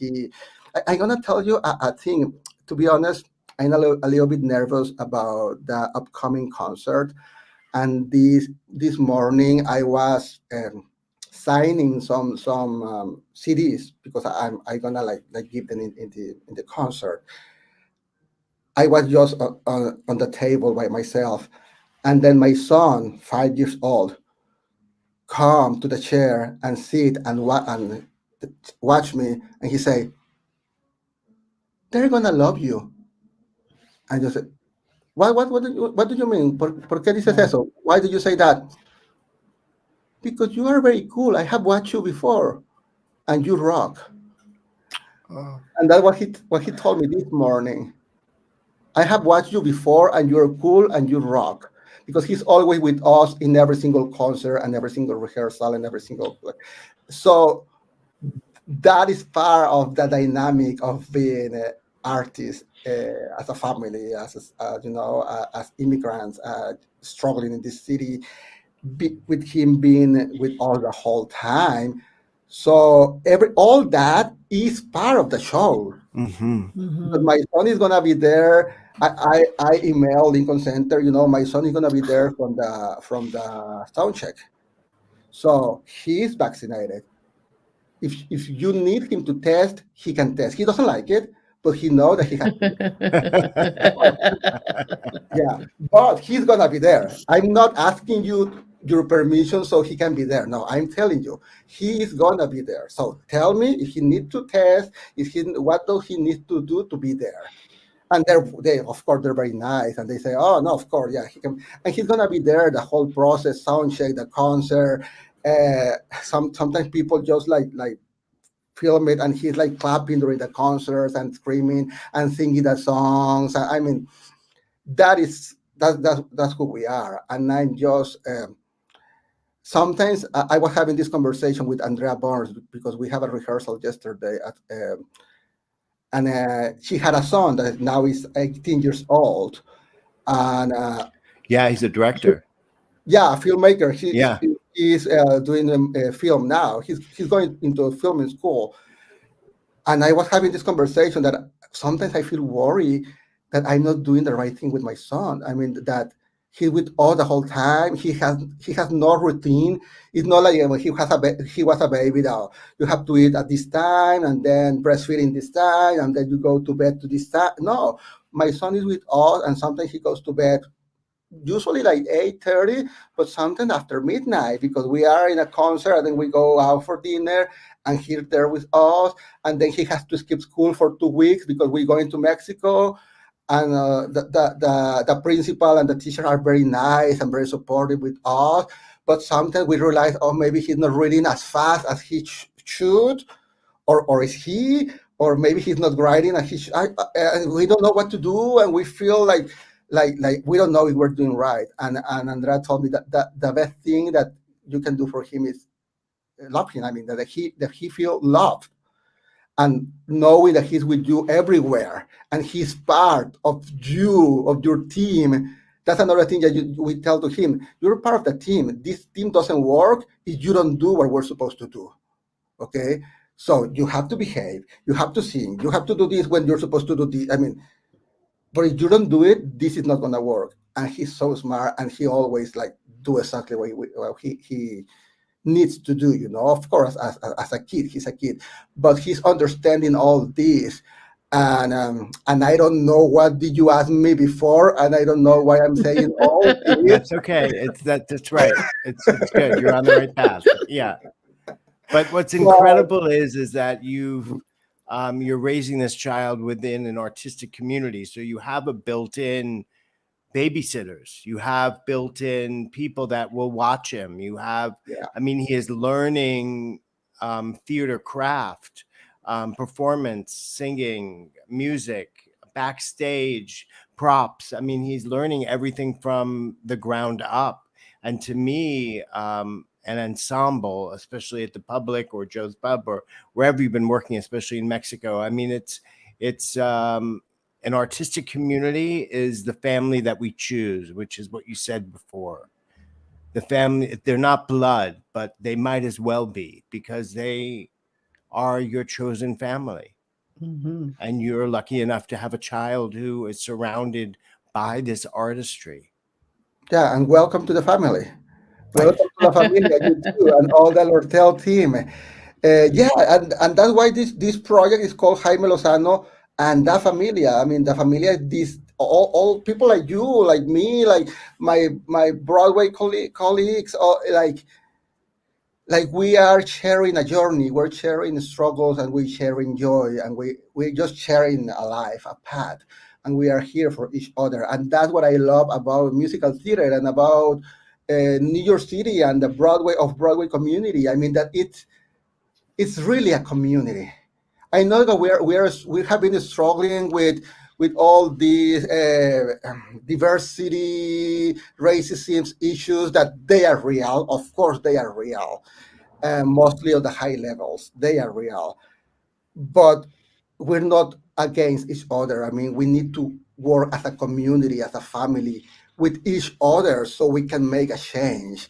I'm gonna tell you a thing. To be honest, I'm a little bit nervous about the upcoming concert. And this morning I was signing some CDs because I'm gonna like give them in the concert. I was just on the table by myself, and then my son, 5 years old, come to the chair and sit and watch me, and he say, "They're gonna love you." And I just said, what do you mean? ¿Por qué dices eso? Why did you say that? Because you are very cool. I have watched you before, and you rock. Oh. And that's what he told me this morning. I have watched you before, and you're cool and you rock. Because he's always with us in every single concert and every single rehearsal and every single. So that is part of the dynamic of being an artist as a family, as immigrants struggling in this city, with him being with us the whole time. So all that is part of the show. Mm-hmm. But my son is gonna be there. I email Lincoln Center. You know, my son is gonna be there from the sound check. So he's vaccinated. If you need him to test, he can test. He doesn't like it, but he knows that he has to. Yeah, but he's gonna be there. I'm not asking you your permission so he can be there. No, I'm telling you, he is gonna be there. So tell me if he needs to test, what does he need to do to be there? And they of course they're very nice, and they say, oh no, of course, yeah, he can, and he's gonna be there the whole process, sound check, the concert. Sometimes people just like film it, and he's like clapping during the concerts and screaming and singing the songs. I mean, that's who we are. And I'm just sometimes I was having this conversation with Andrea Barnes because we have a rehearsal yesterday and she had a son that now is 18 years old, and Yeah, he's a director. yeah, a filmmaker. Yeah. He's doing a film now. He's going into filming school, and I was having this conversation that sometimes I feel worried that I'm not doing the right thing with my son. I mean, that he's with all the whole time. He has no routine. It's not like when he was a baby that you have to eat at this time and then breastfeeding this time and then you go to bed to this time. No, my son is with us, and sometimes he goes to bed usually like 8:30, but sometimes after midnight because we are in a concert and then we go out for dinner and he's there with us, and then he has to skip school for 2 weeks because we're going to Mexico. And the principal and the teacher are very nice and very supportive with us, but sometimes we realize, oh, maybe he's not reading as fast as he should, or is he, or maybe he's not writing and we don't know what to do, and we feel like we don't know if we're doing right. And Andrea told me that the best thing that you can do for him is love him. I mean, that he feel loved, and knowing that he's with you everywhere and he's part of your team. That's another thing that we tell to him. You're part of the team. This team doesn't work if you don't do what we're supposed to do. Okay? So you have to behave. You have to sing. You have to do this when you're supposed to do this. I mean, but if you don't do it, this is not gonna work. And he's so smart, and he always like do exactly what he needs to do. You know, of course, as a kid, he's a kid, but he's understanding all this. And I don't know what did you ask me before, and I don't know why I'm saying all this. That's okay. That's right. It's good. You're on the right path. Yeah. But what's incredible is that you're raising this child within an artistic community. So you have a built-in babysitters. You have built-in people that will watch him. You have, Yeah. I mean, he is learning theater craft, performance, singing, music, backstage, props. I mean, he's learning everything from the ground up. And to me, an ensemble, especially at the Public or Joe's Pub or wherever you've been working, especially in Mexico, I mean, it's an artistic community is the family that we choose, which is what you said before. The family, they're not blood, but they might as well be, because they are your chosen family. Mm-hmm. And you're lucky enough to have a child who is surrounded by this artistry. Yeah, and welcome to the family. Welcome to La Familia, you too, and all the Lortel team. Yeah, and that's why this project is called Jaime Lozano and La Familia. I mean, La Familia is this all people like you, like me, like my Broadway colleagues, all, like we are sharing a journey, we're sharing struggles, and we're sharing joy, and we're just sharing a life, a path, and we are here for each other. And that's what I love about musical theater and about New York City and the Broadway community. I mean that it's really a community. I know that we have been struggling with all these diversity, racism issues, that they are real. Of course, they are real. Mostly at the high levels, they are real. But we're not against each other. I mean, we need to work as a community, as a family, with each other, so we can make a change.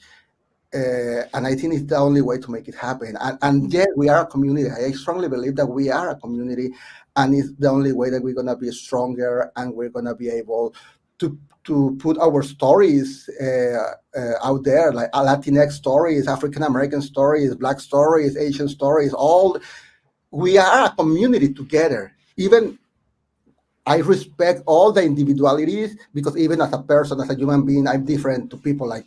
And I think it's the only way to make it happen. And yet we are a community. I strongly believe that we are a community, and it's the only way that we're gonna be stronger, and we're gonna be able to put our stories out there, like Latinx stories, African American stories, Black stories, Asian stories. All we are a community together. Even I respect all the individualities, because even as a person, as a human being, I'm different to people like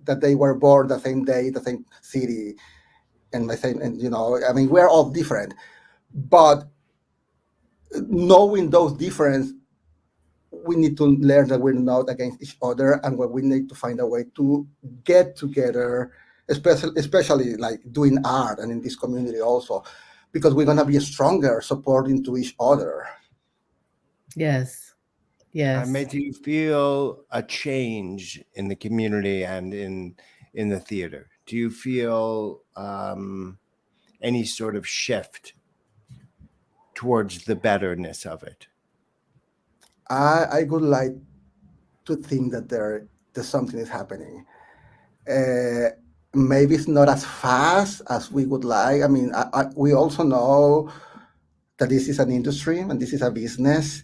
that they were born the same day, the same city, and the same, and I mean, we're all different. But knowing those differences, we need to learn that we're not against each other, and we need to find a way to get together, especially like doing art and in this community also, because we're gonna be stronger supporting to each other. Yes. Yes. Do you feel a change in the community and in the theater? Do you feel any sort of shift towards the betterness of it? I would like to think that there's something is happening. Maybe it's not as fast as we would like. I mean, we also know that this is an industry and this is a business.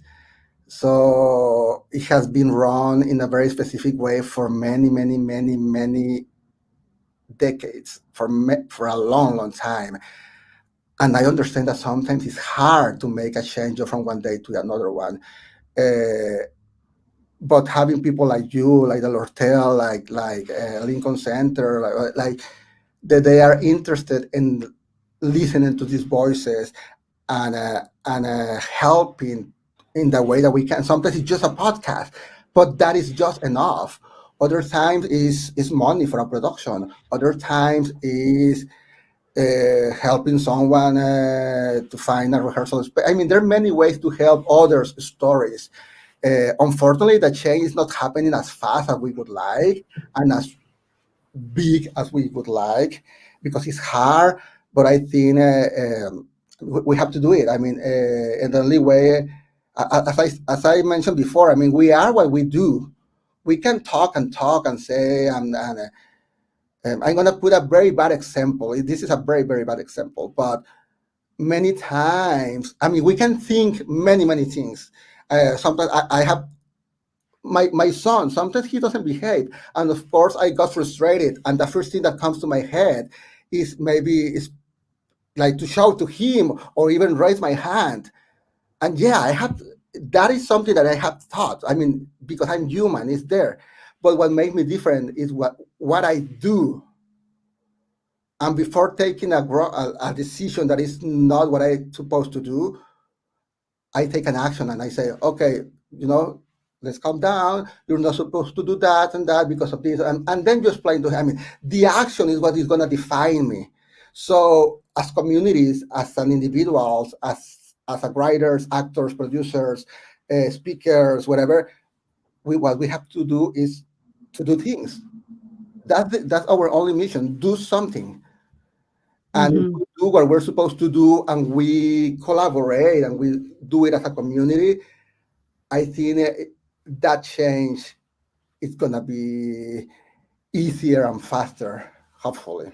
So it has been run in a very specific way for many, many, many, many decades, for a long, long time. And I understand that sometimes it's hard to make a change from one day to another one. But having people like you, like the Lortel, like Lincoln Center, like that, they are interested in listening to these voices and helping in the way that we can. Sometimes it's just a podcast, but that is just enough. Other times is money for a production. Other times is helping someone to find a rehearsal space. I mean, there are many ways to help others' stories. Unfortunately, the change is not happening as fast as we would like and as big as we would like, because it's hard. But I think we have to do it. I mean, in the only way, as I mentioned before, I mean, we are what we do. We can talk and say, and I'm going to put a very bad example. This is a very, very bad example, but many times, I mean, we can think many, many things. Sometimes I have my son, sometimes he doesn't behave. And of course, I got frustrated. And the first thing that comes to my head is like to shout to him or even raise my hand. And yeah, that is something that I have thought. I mean, because I'm human, it's there. But what makes me different is what I do. And before taking a decision that is not what I'm supposed to do, I take an action and I say, okay, let's calm down. You're not supposed to do that and that because of this. And then you explain to him. I mean, the action is what is going to define me. So as communities, as an individuals, as writers, actors, producers, speakers, whatever, what we have to do is to do things. That's our only mission. Do something. And if Mhm. we do what we're supposed to do and we collaborate and we do it as a community, I think that change is going to be easier and faster, hopefully.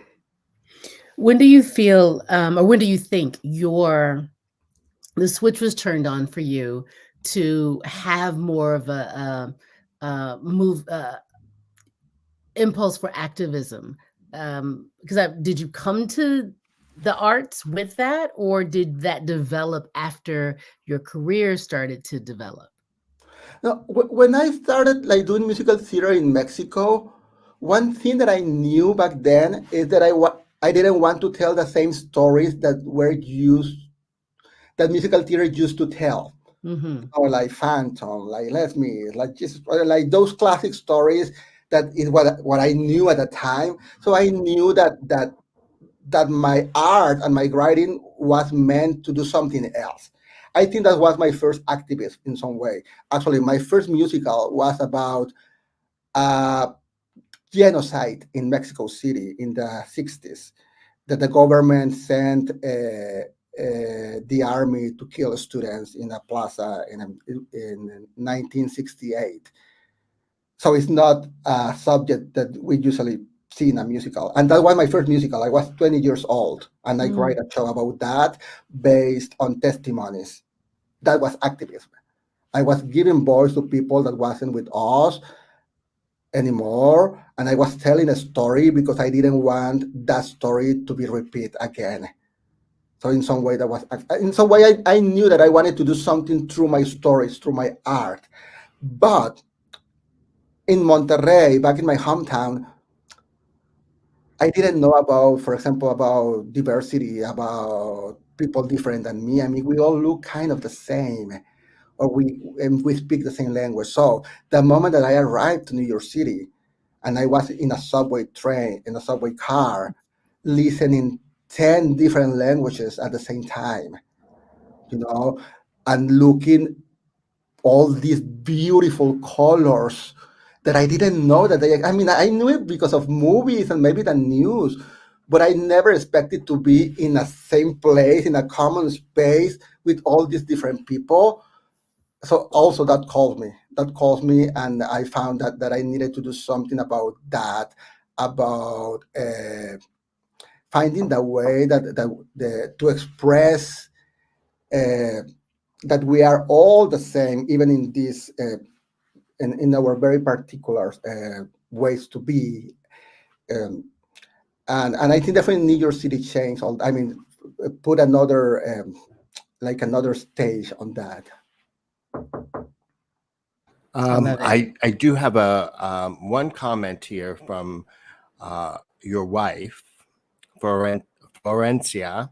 When do you feel, or when do you think the switch was turned on for you to have more of a move impulse for activism? Because did you come to the arts with that, or did that develop after your career started to develop? Now, when I started like doing musical theater in Mexico, one thing that I knew back then is that I didn't want to tell the same stories that musical theater used to tell. Mm-hmm. Or like Phantom, like Let Me, like just like those classic stories that is what I knew at the time. So I knew that my art and my writing was meant to do something else. I think that was my first activist in some way. Actually, my first musical was about uh, genocide in Mexico City in the 60s, that the government sent the army to kill students in a plaza in 1968. So it's not a subject that we usually see in a musical. And that was my first musical. I was 20 years old, and I write Mm. a show about that based on testimonies. That was activism. I was giving voice to people that wasn't with us anymore, and I was telling a story because I didn't want that story to be repeated again. So in some way, I knew that I wanted to do something through my stories, through my art. But in Monterrey, back in my hometown, I didn't know about, for example, about diversity, about people different than me. I mean, we all look kind of the same, or we speak the same language. So the moment that I arrived to New York City, and I was in a subway car, listening 10 different languages at the same time, you know, and looking all these beautiful colors that I didn't know that I mean, I knew it because of movies and maybe the news, but I never expected to be in a same place, in a common space with all these different people. So also that calls me, and I found that I needed to do something about that, about finding the way to express uh, that we are all the same, even in this in our very particular ways to be. Um, and I think definitely New York City changed. I mean, put another like another stage on that. I love it. I do have a one comment here from your wife, Florencia,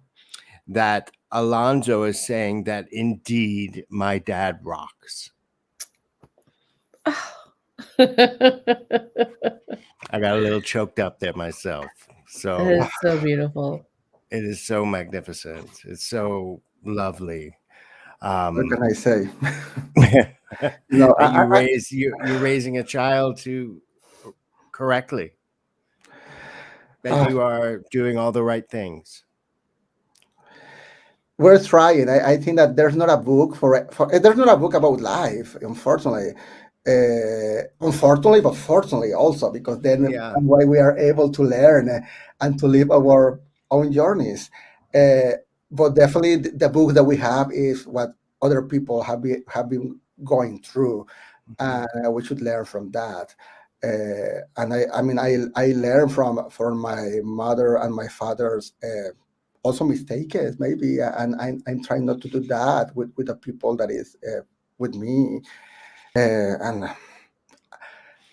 that Alonso is saying that indeed my dad rocks. I got a little choked up there myself. So It's so beautiful. it is so magnificent. It's so lovely. What Um, can I say? that You know, you're raising a child to correctly, that I, you are doing all the right things. we're trying. I think that there's not a book there's not a book about life, unfortunately. Unfortunately, but fortunately also, because then Yeah. that's why we are able to learn and to live our own journeys. Uh, but definitely, the book that we have is what other people have been going through, Mhm. and we should learn from that. And I mean, I learned from my mother and my father's. Also mistakes maybe, and I'm trying not to do that with the people that is with me, and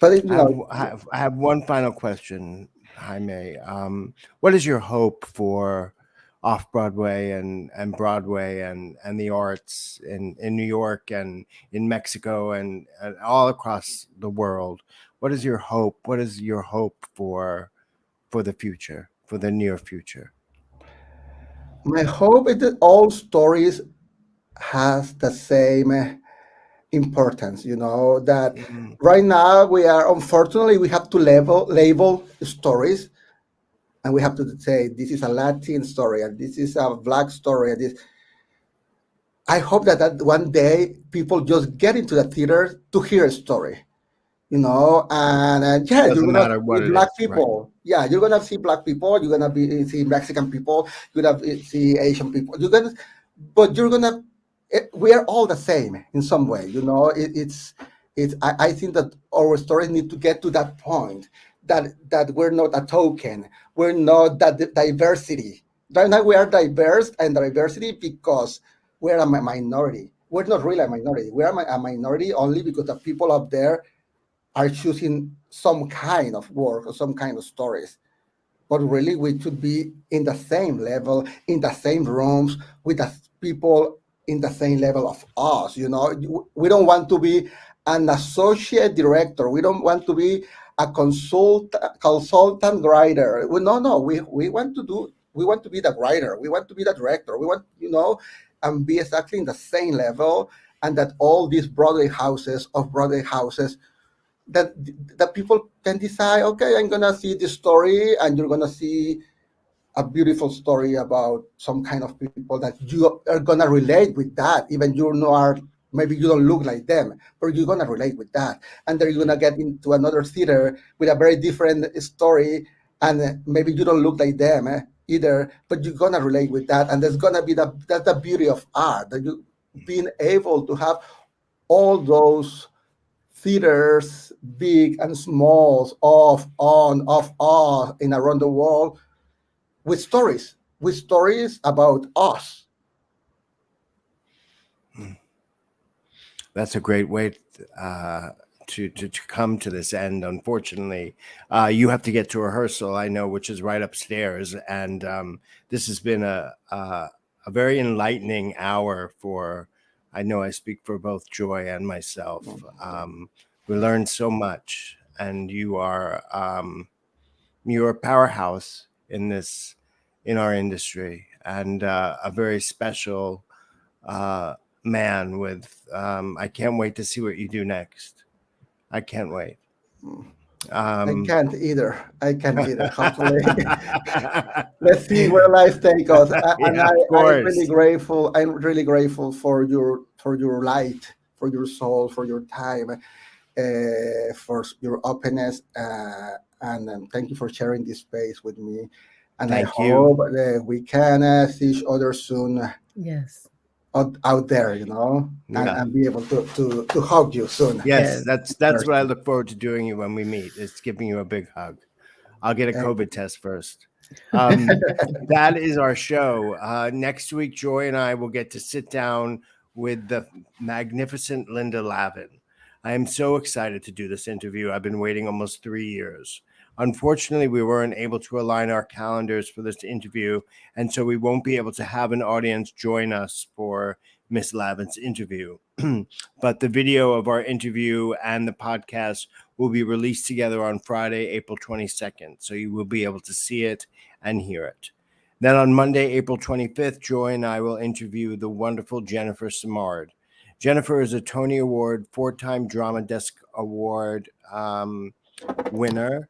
but I have, I have one final question, Jaime. What is your hope for off Broadway and Broadway and the arts in New York and in Mexico and all across the world? What is your hope? What is your hope for the future, for the near future? my hope is that all stories has the same importance, that Mhm. right now unfortunately we have to label stories, and we have to say this is a Latin story and this is a Black story. And I hope that one day people just get into the theater to hear a story, and yeah, you're Doesn't gonna matter see what it Black is, right? people. Yeah, you're gonna see Black people. You're gonna see Mexican people. You're gonna see Asian people. But you're gonna. We are all the same in some way. It's. I think that our stories need to get to that point that we're not a token. We're not that diversity. Right now we are diverse and diversity because we're a minority. We're not really a minority. We are a minority only because the people up there are choosing some kind of work or some kind of stories. But really, we should be in the same level, in the same rooms, with the people in the same level of us. We don't want to be an associate director. We don't want to be a consultant writer. No. We want to do. We want to be the writer. We want to be the director. We want, and be exactly in the same level, and that all these Broadway houses that people can decide, okay, I'm gonna see this story, and you're gonna see a beautiful story about some kind of people that you are gonna relate with that, even maybe you don't look like them, but you're gonna relate with that, and then you're gonna get into another theater with a very different story, and maybe you don't look like them either, but you're gonna relate with that, and there's gonna be that's the beauty of art, that you being able to have all those theaters, big and small, off, on, off, off, in around the world, with stories about us. That's a great way to come to this end. Unfortunately, you have to get to rehearsal, I know, which is right upstairs, and this has been a very enlightening hour for. I know I speak for both Joy and myself. We learned so much, and you're a powerhouse in our industry, and a very special man with I can't wait to see what you do next. I can't wait. I um can't either. I can't either. Hopefully, let's see where life takes us. And yeah, of course. I'm really grateful for your light, for your soul, for your time, for your openness, and thank you for sharing this space with me. And I Thank you. hope that we can see each other soon Yes. out there, Yeah. and be able to hug you soon. Yes, Yes. that's what I look forward to doing when we meet. Is giving you a big hug. I'll get a Thank COVID test first. That is our show. Next week, Joy and I will get to sit down with the magnificent Linda Lavin. I am so excited to do this interview. I've been waiting almost 3 years. Unfortunately, we weren't able to align our calendars for this interview, and so we won't be able to have an audience join us for Miss Lavin's interview. But the video of our interview and the podcast will be released together on Friday, April 22nd. So you will be able to see it and hear it. Then on Monday, April 25th, Joy and I will interview the wonderful Jennifer Simard. Jennifer is a Tony Award, 4-time Drama Desk Award winner,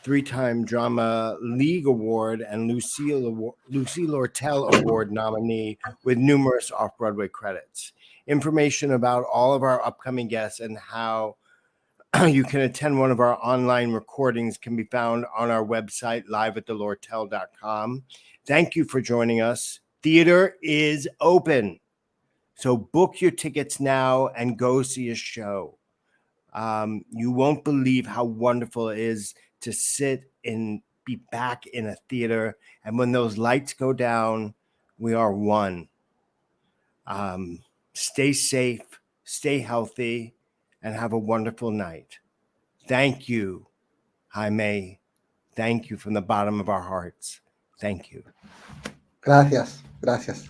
3-time Drama League Award, and Lucy Lortel Award nominee with numerous off-Broadway credits. Information about all of our upcoming guests and how you can attend one of our online recordings can be found on our website, liveatTheLortel.com. Thank you for joining us. Theater is open. So book your tickets now and go see a show. You won't believe how wonderful it is to sit and be back in a theater. And when those lights go down, we are one. Stay safe, stay healthy, and have a wonderful night. Thank you, Jaime. Thank you from the bottom of our hearts. Thank you. Gracias.